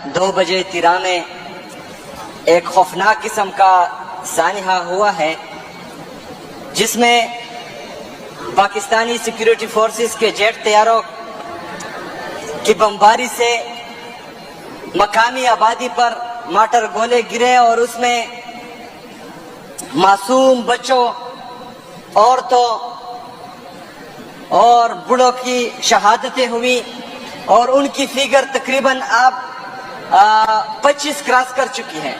2 बजे तिरा में एक खौफनाक किस्म का सानिहा हुआ है, जिसमें पाकिस्तानी सिक्योरिटी फोर्सेस के जेट तैयारों की बमबारी से मकामी आबादी पर माटर गोले गिरे और उसमें मासूम बच्चों, औरतों और बूढ़ों की शहादतें हुई और उनकी फिगर तकरीबन अब 25 क्रॉस कर चुकी है।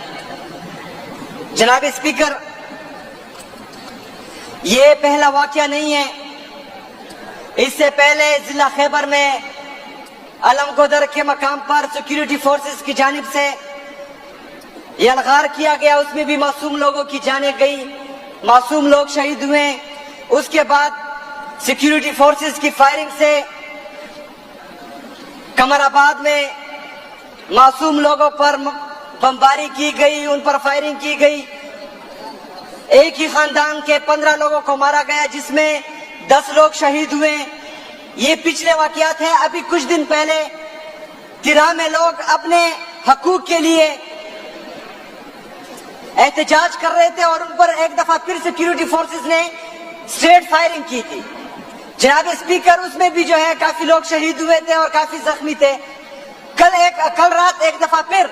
जनाब स्पीकर, ये पहला वाकया नहीं है। इससे पहले जिला खैबर में अलमगोदर के मकाम पर सिक्योरिटी फोर्सेस की जानिब से ये अलगार किया गया, उसमें भी मासूम लोगों की जानें गई, मासूम लोग शहीद हुए। उसके बाद सिक्योरिटी फोर्सेस की फायरिंग से कमराबाद में मासूम लोगों पर बमबारी की गई, उन पर फायरिंग की गई। एक ही खानदान के 15 लोगों को मारा गया, जिसमें 10 लोग शहीद हुए। ये पिछले वाकयात हैं। अभी कुछ दिन पहले तिरा में लोग अपने हकूक के लिए एहतजाज कर रहे थे और उन पर एक दफा फिर सिक्योरिटी फोर्सेस ने स्ट्रेट फायरिंग की थी। जनाब स्पीकर, उसमें भी जो है काफी लोग शहीद हुए थे और काफी जख्मी थे। कल रात एक दफा फिर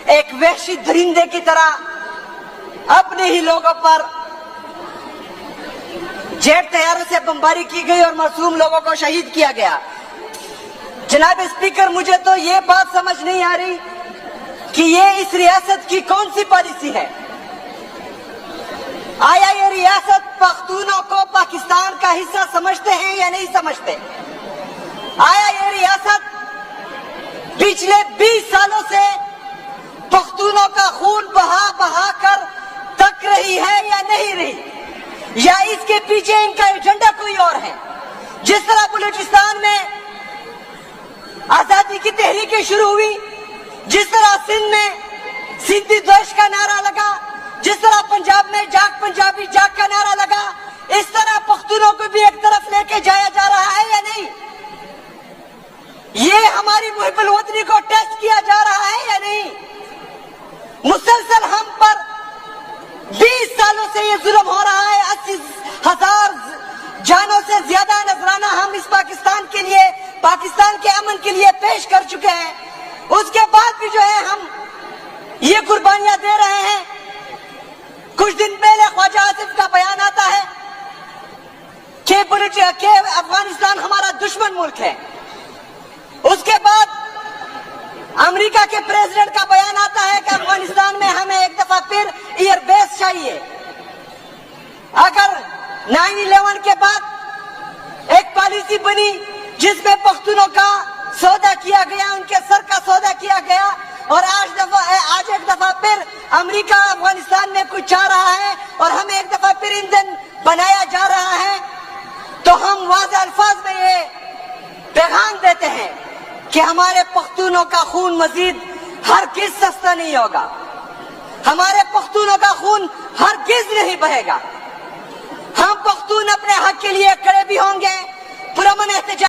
एक वहशी दरिंदे की तरह अपने ही लोगों पर जेट तैयारों से बमबारी की गई और मासूम लोगों को शहीद किया गया। जनाब स्पीकर, मुझे तो ये बात समझ नहीं आ रही कि ये इस रियासत की कौन सी पॉलिसी है। आया ये रियासत पख्तूनों को पाकिस्तान का हिस्सा समझते हैं या नहीं समझते? आया ये रियासत पिछले 20 सालों से पख्तूनों का खून बहा बहा कर तक रही है या नहीं रही, या इसके पीछे इनका एजेंडा कोई और है? जिस तरह बलूचिस्तान में आजादी की तहरीकें शुरू हुई, जिस तरह सिंध में सिंधी देश का नारा लगा, जिस तरह पंजाब में जाग पंजाबी जाग का नारा लगा, इस तरह पख्तूनों को भी एक तरफ लेके जाया जा रहा है या नहीं? ये हमारी मुहिब्बुल वतनी को टेस्ट किया जा रहा है या नहीं? मुसलसल हम पर 20 सालों से ये जुल्म हो रहा है। 80,000 जानों से ज्यादा नजराना हम इस पाकिस्तान के लिए, पाकिस्तान के अमन के लिए पेश कर चुके हैं। उसके बाद भी जो है हम ये कुर्बानियां दे रहे हैं। कुछ दिन पहले ख्वाजा आसिफ का बयान आता है कि अफगानिस्तान हमारा दुश्मन मुल्क है। उसके बाद अमेरिका के प्रेसिडेंट का बयान आता है कि अफगानिस्तान में हमें एक दफा फिर एयरबेस चाहिए। अगर 9/11 के बाद एक पॉलिसी बनी जिसमें पख्तूनों का सौदा किया गया, उनके सर का सौदा किया गया, और आज एक दफा फिर अमेरिका अफगानिस्तान में कुछ चाह रहा है और हमें एक दफा फिर ईंधन बनाया जा रहा है, तो हम वाज़ेह अल्फाज में ये पैगाम देते हैं कि हमारे पख्तूनों का खून मजीद हरगिज़ सस्ता नहीं होगा। हमारे पख्तूनों का खून हरगिज़ नहीं बहेगा। हम पख्तून अपने हक के लिए खड़े भी होंगे, पुरअमन एहतजाज